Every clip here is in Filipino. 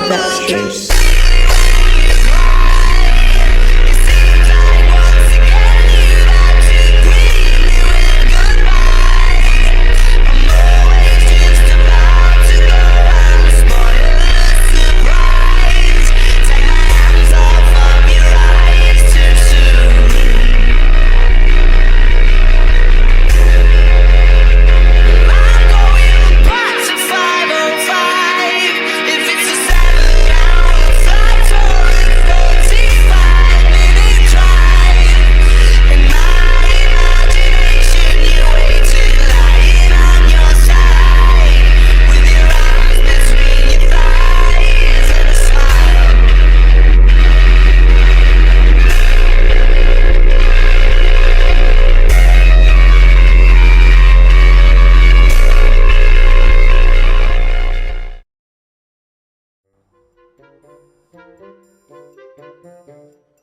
Masters.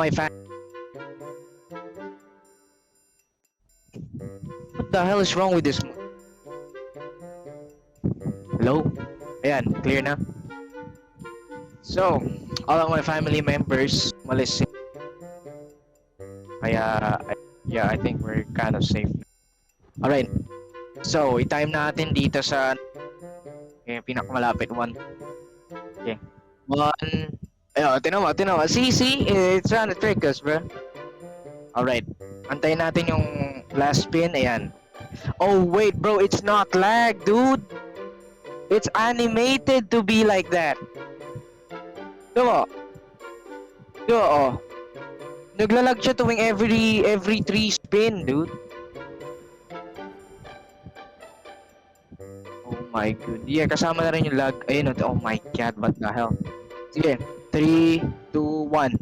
My fan. What the hell is wrong with this? Hello? Ayan, clear na. So, all of my family members malis. Kaya, yeah, I think we're kind of safe. Alright. So, i-time natin dito sa pinakamalapit one. Okay. One. Ayun, tinan mo. See, it's trying to trick us, bro. Alright. Antayin natin yung last spin. Ayan. Oh, wait, bro. It's not lag, dude. It's animated to be like that. Diba? Oh. Naglalag siya tuwing every 3 spin, dude. Oh my god. Yeah, kasama na rin yung lag. Ayun, oh my god, what the hell. Sige. 3, 2, 1.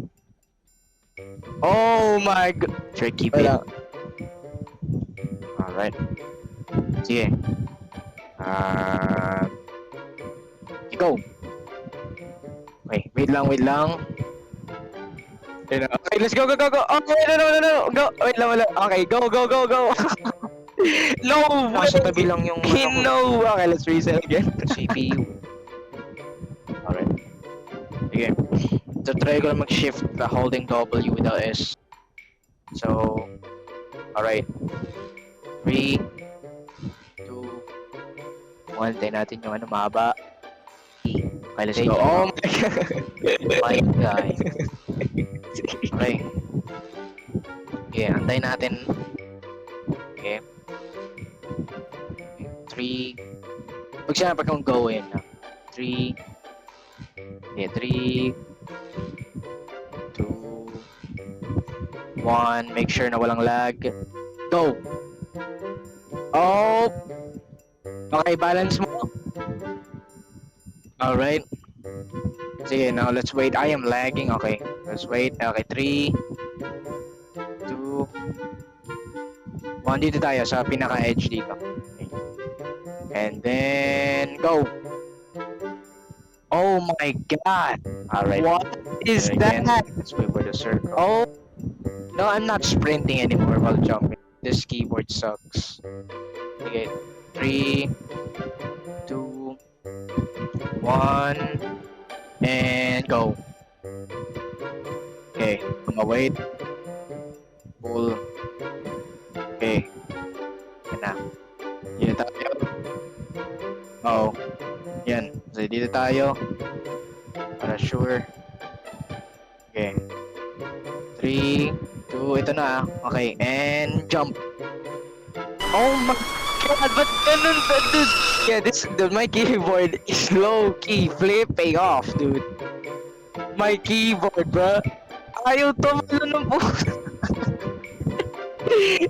Oh my god. Tricky bit. Alright. Sige. Go. Okay, wait lang. Okay, let's go. Oh, no. Go. Wait lang. Okay, go. No! Nasa tabi lang yung... No! Okay, let's reset again. CPU. Alright. Sige. So, try ko na mag-shift the holding W without S. So, alright. 3, 2, 1. Tayo natin yung mahaba. Okay, let's go. Oh my god. Okay. Okay, antayin natin. Okay. 3. Pag siya pag kung go in. 3. Okay, 3, 2, 1. Make sure na walang lag. Go! Oh! Okay, balance mo. Alright. Sige, now let's wait. I am lagging. Okay, let's wait. Okay, 3, 2, 1. Dito tayo sa pinaka-edge dito. Okay. And then, go! Oh my god! Alright. What is that? Let's wait for the circle. Oh! No, I'm not sprinting anymore while jumping. This keyboard sucks. Okay, 3, 2, 1, and go. Okay, I'm gonna wait. Pull. Okay. Yan na. Dito tayo. Oh. Yan. So, dito tayo. Para sure. Okay. 3, 2, ito na. Okay, and jump. Oh my god, ba't ganun ba, dude? Yeah, my keyboard is low-key flipping off, dude. My keyboard, bro. Ayaw tumalon ng puto.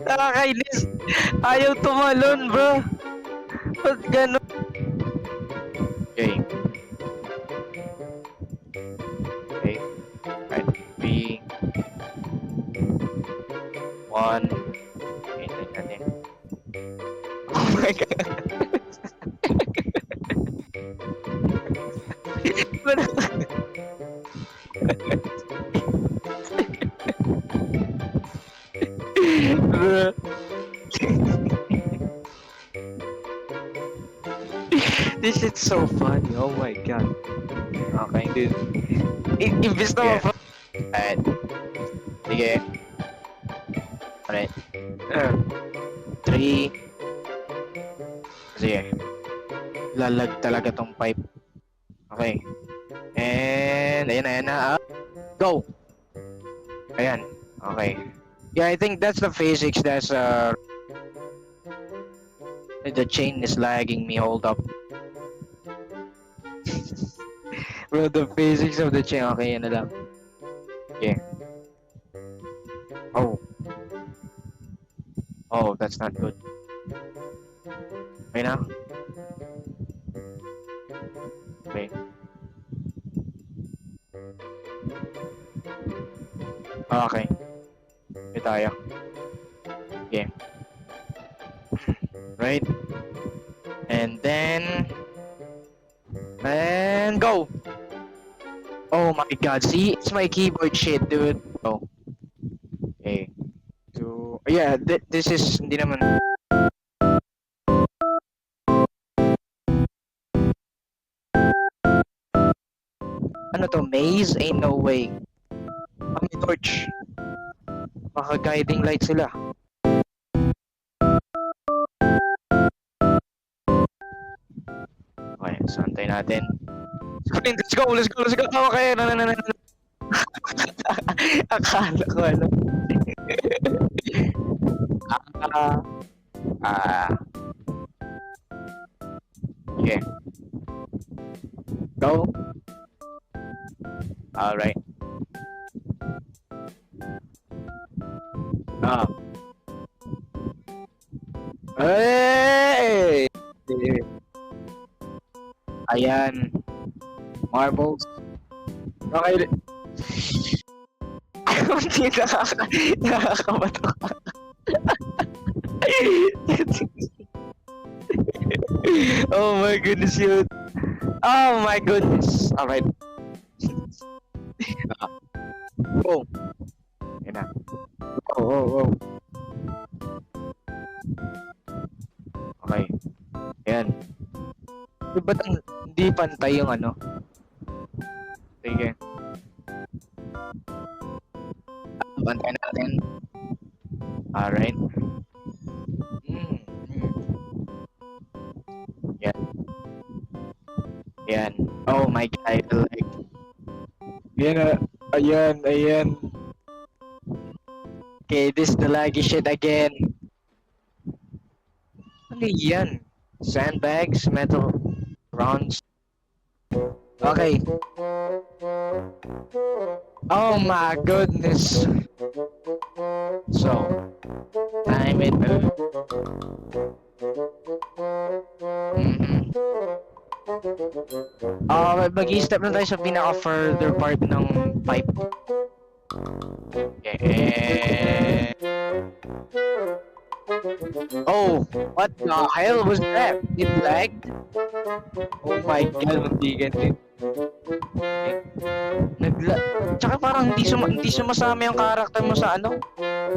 Nakakainis. Ayaw tumalon, bro. Ba't ganun? Okay. Okay. Right. 3, 1. Okay, natin. Oh my god. This is so funny. Oh my god. Okay, dude. Imbis na Yeah. Alright. Sige. Alright. 3. Sige. Lalag talaga tong pipe. Okay. And, ayan na. Go! Ayan. Okay. Yeah, I think that's the physics that's, the chain is lagging me. Hold up. Bro, the physics of the chain. Okay, yan na lang. Okay. Oh. Oh, that's not good. Okay na? Okay. Okay. Okay tayo. Okay. Right? And then... And go! Oh my god, see? It's my keyboard shit, dude. Oh. Okay. So, yeah, this is... Hindi naman... Ano to? Maze? Ain't no way. Ah, may torch. Baka guiding light sila. Okay, so antayin natin. Let's go! Okay, no. Akala ko ano. Okay. Go. Alright. Hey! Ayan. Marbles. Okay. Hindi nakakabato ka. Oh my goodness, yun. Oh my goodness. Alright. Oh. Yan na. Oh. Okay. Ayan. Ba't hindi pantay yung ano? Sige. Pantay natin. Alright. Yan. Oh my god, like... Yan na. Ayan. Okay, this is the laggy shit again. Ano yan? Sandbags, metal rounds. Okay. Oh my goodness. So, time it. Mag-i-step na tayo sa pinaka-further part ng pipe. Okay. Oh, what the hell was that? It lagged? Oh my god, hindi ganun. Tsaka parang hindi sumasama yung character mo sa ano?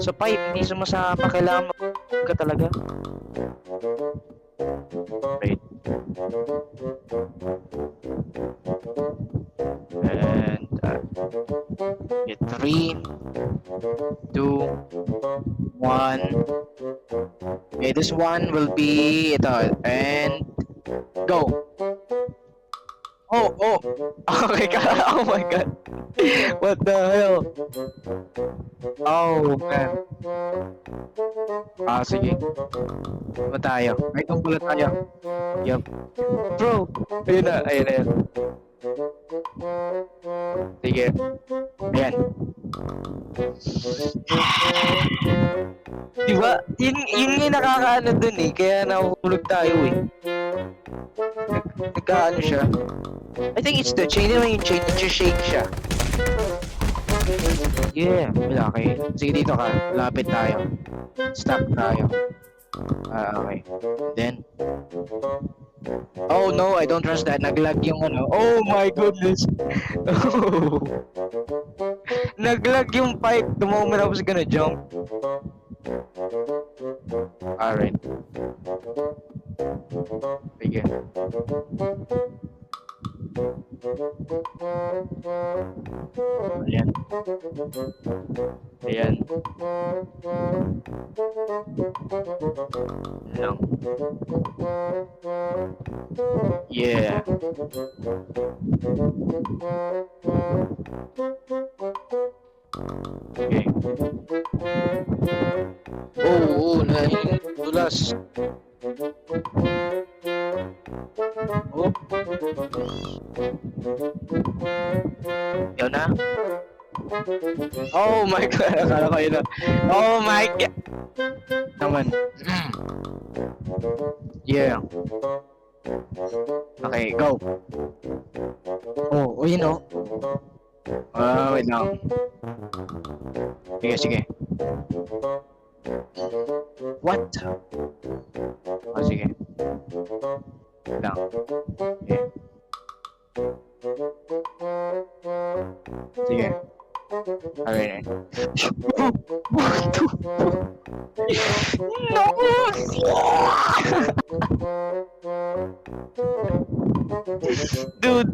Sa pipe, hindi sumasama. Kailangan mo ka talaga. Wait. And get 3, 2, 1. Okay, this one will be ito. And go. Oh. Okay, oh my god. What the hell? Oh man. Sige. Ano tayo? Ay, itong pala tayo. Yup. Bro! Ayun na. Sige. Ayan. Diba? Yun yung nakakaano dun eh. Kaya nakukulog tayo eh. Nagkaano siya. I think it's the chain. Yung chain, nag-shake siya. Yeah. Wala, okay. Sige, dito ka. Lapit tayo. Stop tayo. Okay. Then. Oh no, I don't trust that. Naglag yung ano. Oh my goodness. Naglag yung pipe the moment I was gonna jump. Alright. Sige. Ayan. Ayan. Lang. Yeah. Okay. Oh, nahidulas. Oh, yun na. Oh my God, akala ko yun na. Oh my God. Naman. Yeah. Okay, go. Oh, yun oh. Wait lang. Sige. What? Oh, sige. Lang. Okay. Sige. Okay. No! Dude,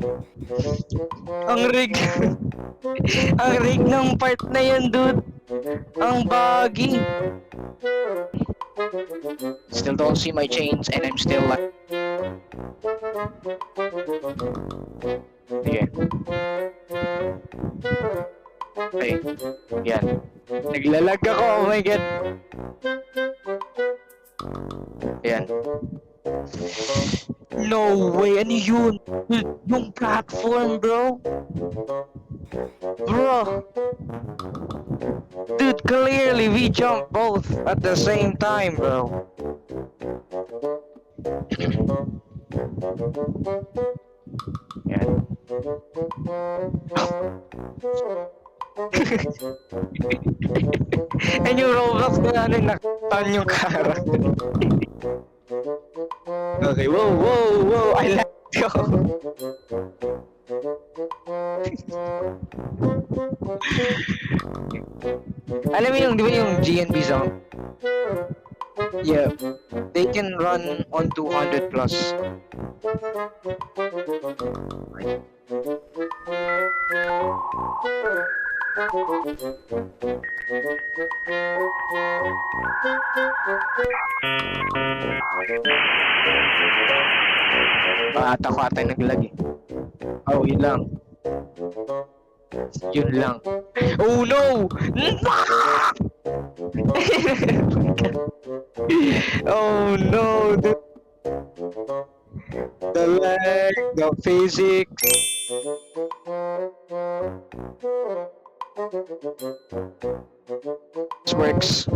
ang rig. Ang rig ng part na yan, dude. Ang baggy. Still don't see my chains and I'm still like... Sige. Okay. Yan. Naglalag ako. Oh my God. Yan. No way. Ano yun? Yung platform, bro. Bro. Dude, clearly we jumped both at the same time, bro. Yan. And yung Roblox na ano, naktan yung character. Okay, whoa, I like you. Alam mo yung, di ba yung GNB song? Yeah, they can run on 200 plus. Ata ko ata naglag eh. Oh, yun lang. Yun lang. Oh no! Oh no, dude. The lag, the physics. This works.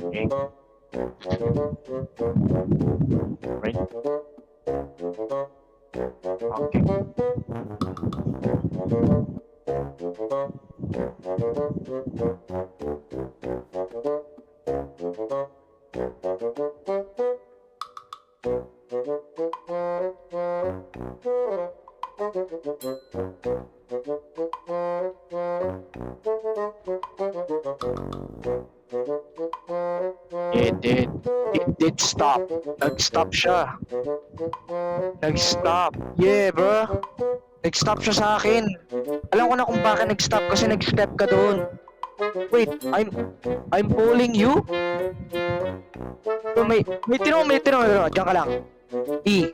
Okay. Right. Okay. It did stop. Nag-stop siya. Nag-stop. Yeah, bro. Nag-stop siya sa akin. Alam ko na kung bakit nag-stop kasi nag-step ka doon. Wait, I'm pulling you? So, may tinong, diyan ka lang. E.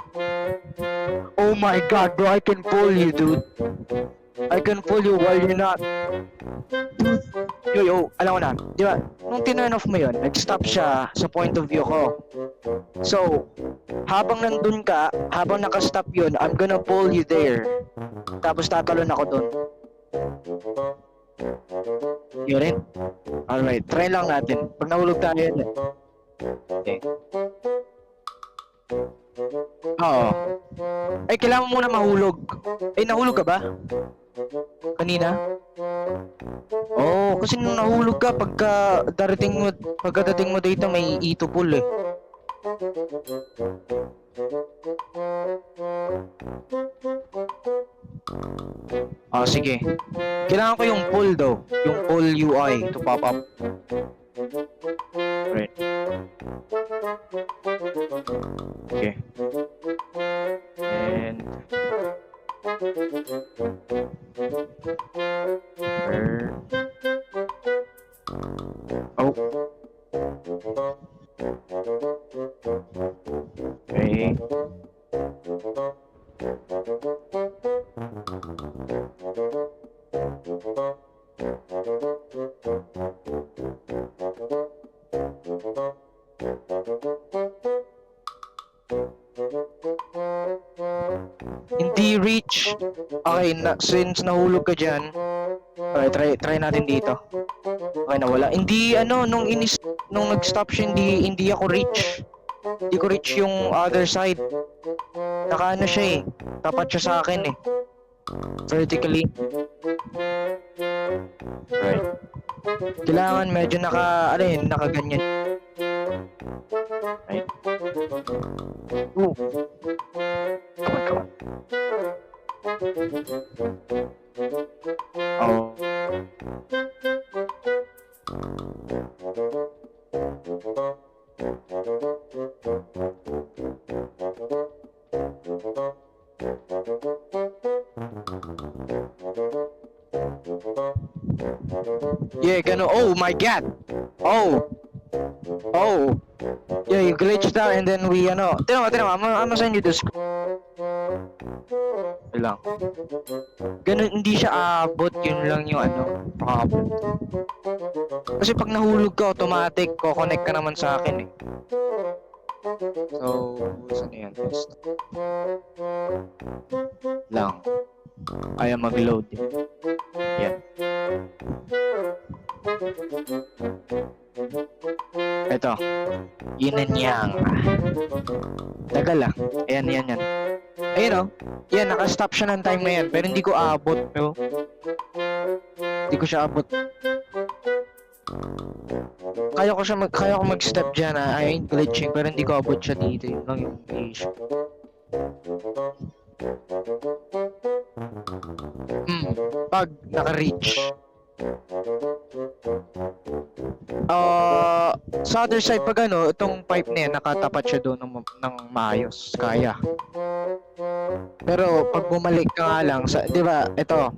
Oh my God, bro, I can pull you, dude. I can pull you while you're not. Yo, alam ko na. Di ba, nung tinurn off mo yun, nag-stop siya sa point of view ko. So, habang nandun ka, habang nakastop yun, I'm gonna pull you there. Tapos tatalon ako dun. Yun rin? Alright, try lang natin. Pag nahulog tayo yun. Okay. Oo. Ay, kailangan mo muna mahulog. Eh, nahulog ka ba? Kanina? Oo, kasi nung nahulog ka, pagkadating mo dito, may ito pool eh. Sige. Kailangan ko yung pull daw. Yung pull UI to pop up. Right. Okay. And oh. Okay. Hindi reach. Okay, since nahulog ka dyan. Okay, try natin dito. Okay, nawala. Hindi, nung nag-stop siya, hindi ako reach. Hindi ko reach yung other side. Naka siya eh. Tapat siya sa akin eh. Vertically. Right. Kailangan medyo nakaganyan. Right. Ooh. Come on. Oh. Yeah, oh my god. Oh. Yeah, you glitched out and then we Tinawa, I'm gonna send you this. Lang. Ganun, hindi siya abot, yun lang yung pakabot. Kasi pag nahulog ka, automatic, connect ka naman sa akin eh. So, saan yan? Test. Lang. Ayaw mag-load. Yan. Ito. Yin and yang. Tagal ah. Ayan. Ayun oh. Yan, naka-stop siya ng time na yan. Pero hindi ko abot, no? Hindi ko siya abot. Kaya ko mag-step dyan ah. I ain't glitching, pero hindi ko abot siya dito. Yun lang yung issue. Pag naka-reach. Sa other side pag itong pipe na yan, nakatapat siya doon ng maayos, kaya. Pero pag bumalik ka nga lang, di ba, ito,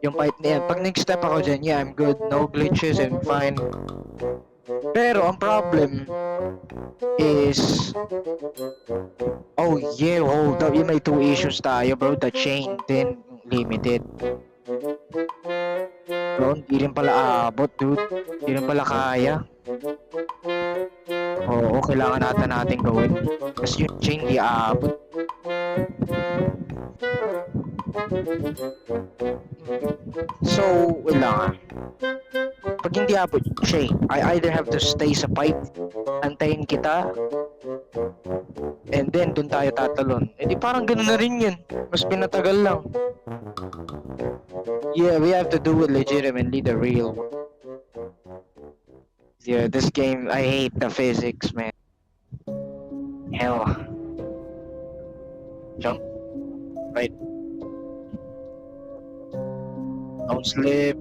yung pipe na yan, pag nag-step ako dyan, yeah, I'm good, no glitches and fine. Pero ang problem is, oh yeah, hold up, may two issues tayo bro, the chain din limited. Bro, hindi rin pala abot, dude. Hindi rin pala kaya. Oo, kailangan natin gawin. Kasi yung chain di abot. So, kailangan. Pag hindi abot yung chain, I either have to stay sa pipe, antayin kita, and then dun tayo tatalon. Eh di parang ganun na rin yun. Mas pinatagal lang. Yeah, we have to do it legitimately, the real one. Yeah, this game, I hate the physics, man. Hell. Jump. Right. Don't slip.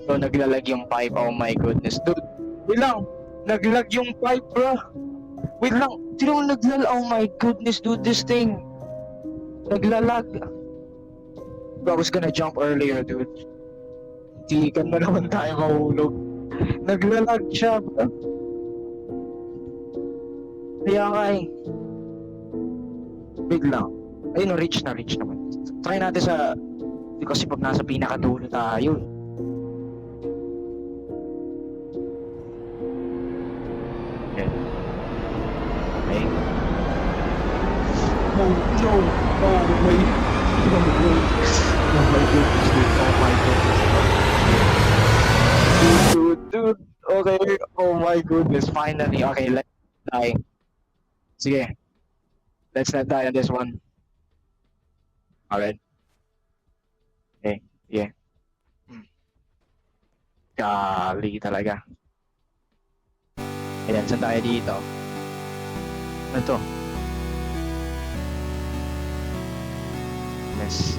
So, naglalag yung pipe. Oh my goodness. Dude, wait lang. Naglag yung pipe, bro. Wait lang. Sino naglalag? Oh my goodness, dude, this thing. Naglalag. Bro, I was gonna jump earlier, dude. Tikan na naman tayo mahulog. Naglalag siya, bro. Kaya nga eh. Wait lang. Ayun, reach naman. Try natin sa... Kasi pag nasa pinakadulo tayo. Okay. No way. Oh my goodness, dude. Dude. Okay. Oh my goodness. Finally. Okay, let's die. Sige. Let's not die on this one. Alright. Okay. Yeah. Hmm. Kali talaga. Ayan, saan tayo dito? Ano to? Yes.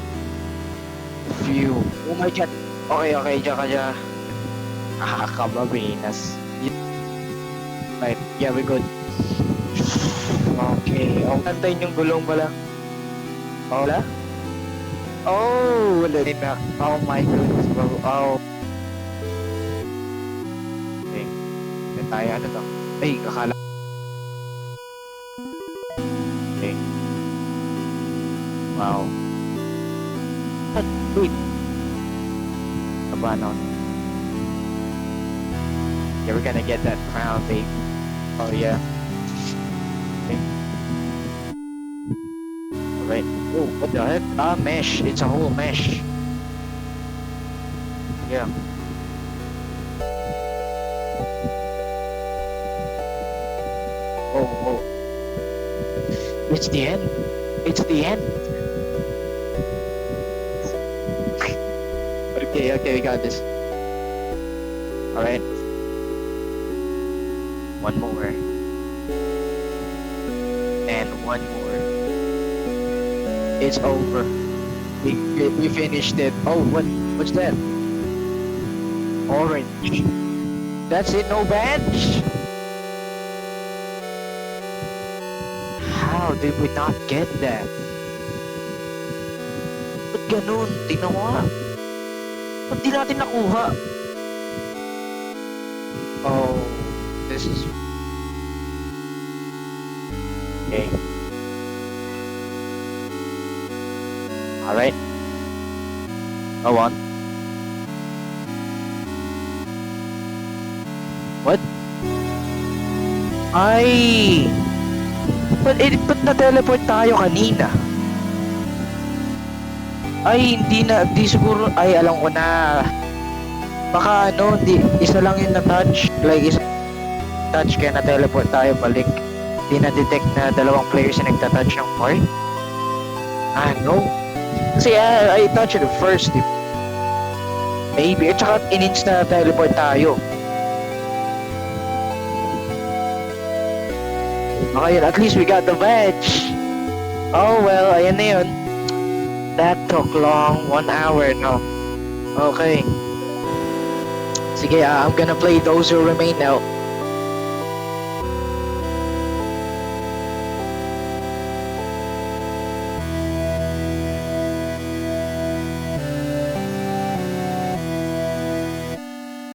Phew. Oh my god. Okay, okay. Diyan ka dyan. Nakakababinas. Right. Yeah, we're good. Okay. Oh, antayin yung gulong pala. Oh, wala? Oh, wala din na. Oh my goodness, bro. Oh. Okay. Then tayo, ano to? Ay, kakala. Okay. Wow. Wait. Aba, no. Yeah, we're gonna get that crown, babe. Oh, yeah. Okay. Alright. Oh, what the heck? Ah, mesh. It's a whole mesh. Yeah. Oh, oh. It's the end. It's the end. Okay, okay, we got this. Alright. One more. And one more. It's over. We finished it. Oh, what's that? Orange. That's it, no badge? How did we not get that? Ba't ganun? Tingnan mo nga. Ba't di natin nakuha? Oh, this is... Okay. Alright. Go on. What? Ay! Ba't na-teleport tayo kanina? Ay, hindi siguro, ay, alam ko na. Baka ano, isa lang yung na-touch. Like, isa touch kaya na-teleport tayo balik. Di na-detect na dalawang players yung nagta-touch ng part. Ah, no. Kasi I touched it first. Maybe. At saka in-insta teleport tayo. Okay, at least we got the badge. Oh, well, ayan na yun. That took long. 1 hour, no? Okay. Sige, I'm gonna play Those Who Remain now.